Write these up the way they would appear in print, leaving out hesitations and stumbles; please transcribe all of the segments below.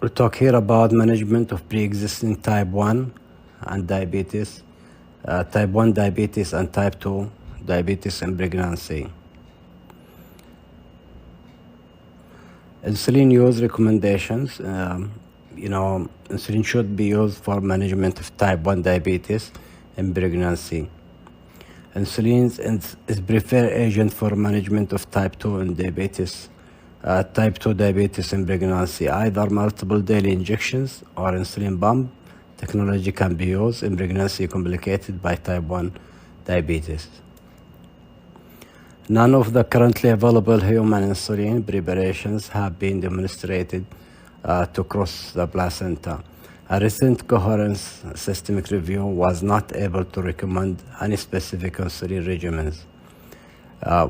We'll talk here about management of pre-existing type 1 and diabetes, type 1 diabetes and type 2 diabetes in pregnancy. Insulin use recommendations. Insulin should be used for management of type 1 diabetes in pregnancy. Insulin is preferred agent for management of type 2 and diabetes. Type 2 diabetes in pregnancy, either multiple daily injections or insulin pump technology can be used in pregnancy complicated by type 1 diabetes. None of the currently available human insulin preparations have been demonstrated to cross the placenta. A recent coherence systemic review was not able to recommend any specific insulin regimens.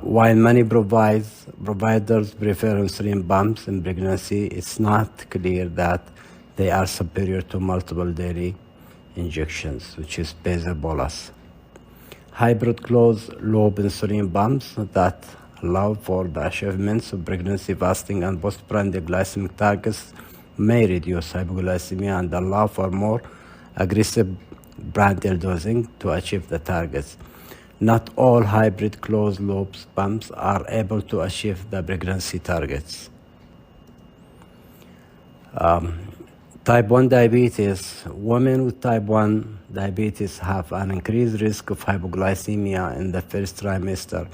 While many providers prefer insulin pumps in pregnancy, it's not clear that they are superior to multiple daily injections, which is basal bolus. Hybrid closed-loop insulin pumps that allow for the achievements of pregnancy fasting and postpartum glycemic targets may reduce hypoglycemia and allow for more aggressive prandial dosing to achieve the targets. Not all hybrid closed-loop pumps are able to achieve the pregnancy targets. Type 1 diabetes. Women with type 1 diabetes have an increased risk of hypoglycemia in the first trimester,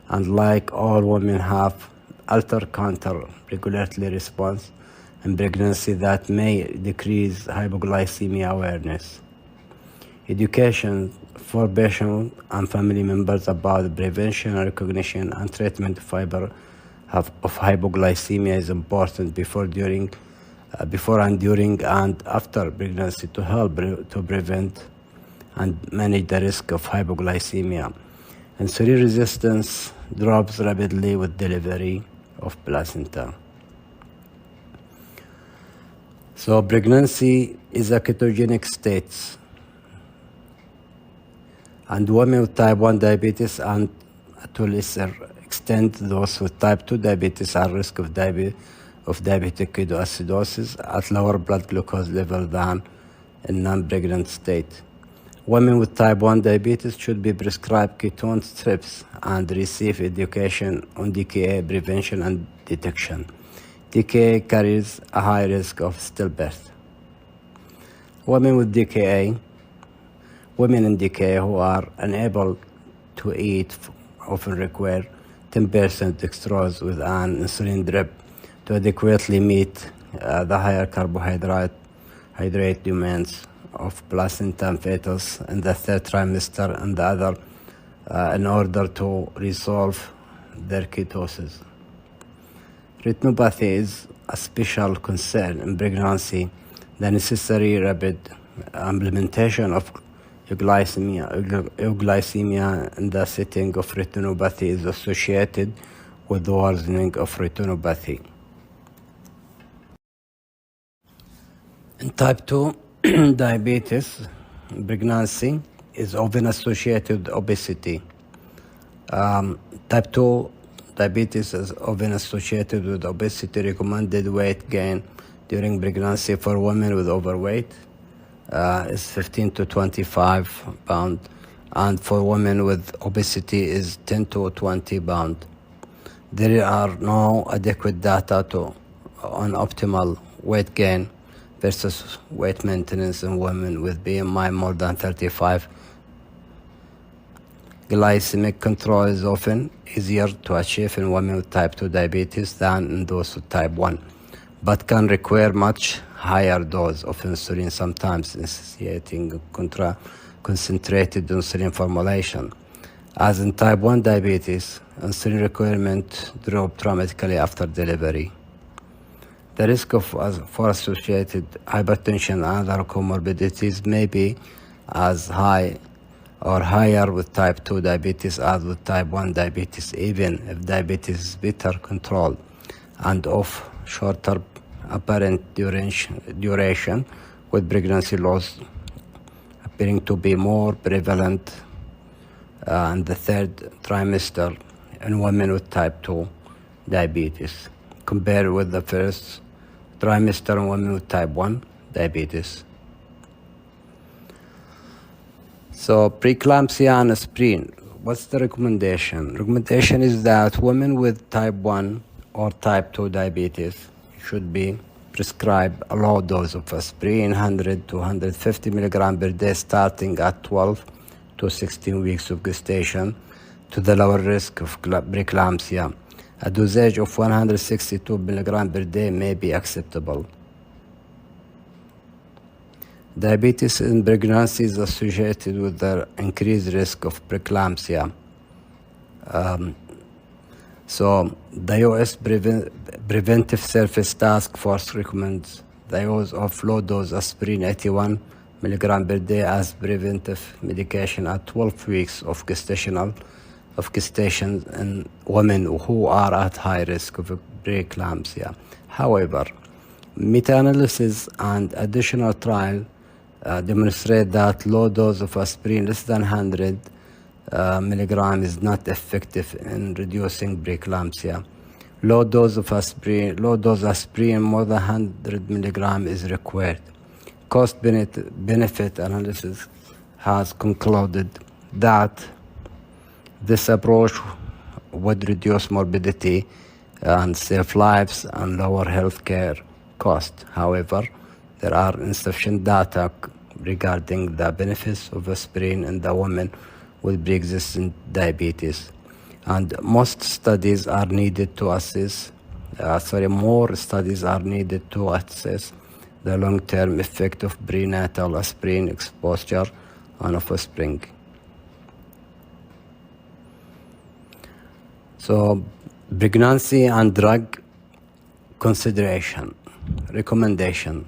and like all women have altered counter-regulatory response in pregnancy that may decrease hypoglycemia awareness. Education for patients and family members about the prevention, recognition, and treatment of hypoglycemia is important before and during and after pregnancy to help to prevent and manage the risk of hypoglycemia. Insulin resistance drops rapidly with delivery of placenta. So pregnancy is a ketogenic state, and women with type 1 diabetes and to a lesser extent those with type 2 diabetes are at risk of diabetic ketoacidosis at lower blood glucose level than in non-pregnant state. Women with type 1 diabetes should be prescribed ketone strips and receive education on DKA prevention and detection. DKA carries a high risk of stillbirth. Women in DKA who are unable to eat often require 10% dextrose with an insulin drip to adequately meet the higher carbohydrate demands of placenta and fetus in the third trimester and the other in order to resolve their ketosis. Retinopathy is a special concern in pregnancy. The necessary rapid implementation of euglycemia in the setting of retinopathy is associated with the worsening of retinopathy. In type 2 diabetes, pregnancy is often associated with obesity. Type 2 diabetes is often associated with obesity. Recommended weight gain during pregnancy for women with overweight is 15 to 25 pounds, and for women with obesity is 10 to 20 pounds. There are no adequate data on optimal weight gain versus weight maintenance in women with BMI more than 35. Glycemic control is often easier to achieve in women with type 2 diabetes than in those with type 1, but can require much higher dose of insulin, sometimes initiating concentrated insulin formulation. As in type 1 diabetes, insulin requirement dropped dramatically after delivery. The risk for associated hypertension and other comorbidities may be as high or higher with type 2 diabetes as with type 1 diabetes, even if diabetes is better controlled and of shorter apparent duration, with pregnancy loss appearing to be more prevalent in the third trimester in women with type 2 diabetes compared with the first trimester in women with type 1 diabetes. So preeclampsia and aspirin. What's the recommendation? Recommendation is that women with type 1 or type 2 diabetes should be prescribed a low dose of aspirin, 100 to 150 milligram per day, starting at 12 to 16 weeks of gestation to the lower risk of preeclampsia. A dosage of 162 milligram per day may be acceptable. Diabetes in pregnancy is associated with the increased risk of preeclampsia. So the U.S. Preventive Service Task Force recommends the use of low-dose aspirin 81 milligram per day as preventive medication at 12 weeks of gestation in women who are at high risk of preeclampsia. However, meta-analysis and additional trial demonstrate that low dose of aspirin less than 100 milligram is not effective in reducing preeclampsia. Low dose aspirin more than 100 milligram is required. Cost benefit analysis has concluded that this approach would reduce morbidity and save lives and lower healthcare costs. However, there are insufficient data regarding the benefits of aspirin in the women with pre-existing diabetes, and more studies are needed to assess the long-term effect of prenatal aspirin exposure on offspring. So, pregnancy and drug consideration recommendation.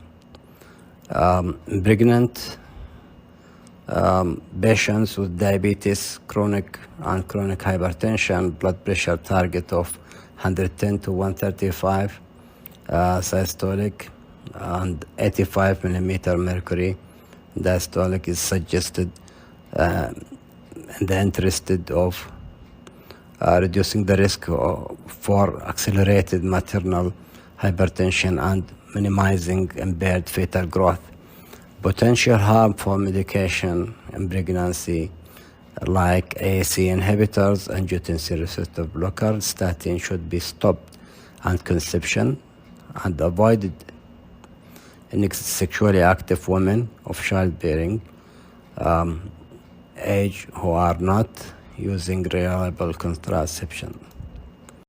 Pregnant patients with diabetes, chronic hypertension, blood pressure target of 110 to 135 systolic and 85 millimeter mercury diastolic is suggested in the interest of reducing the risk for accelerated maternal hypertension and minimizing impaired fetal growth. Potential harmful medication in pregnancy like AAC inhibitors, angiotensin receptor blockers, statin should be stopped, and conception and avoided in sexually active women of childbearing age who are not using reliable contraception.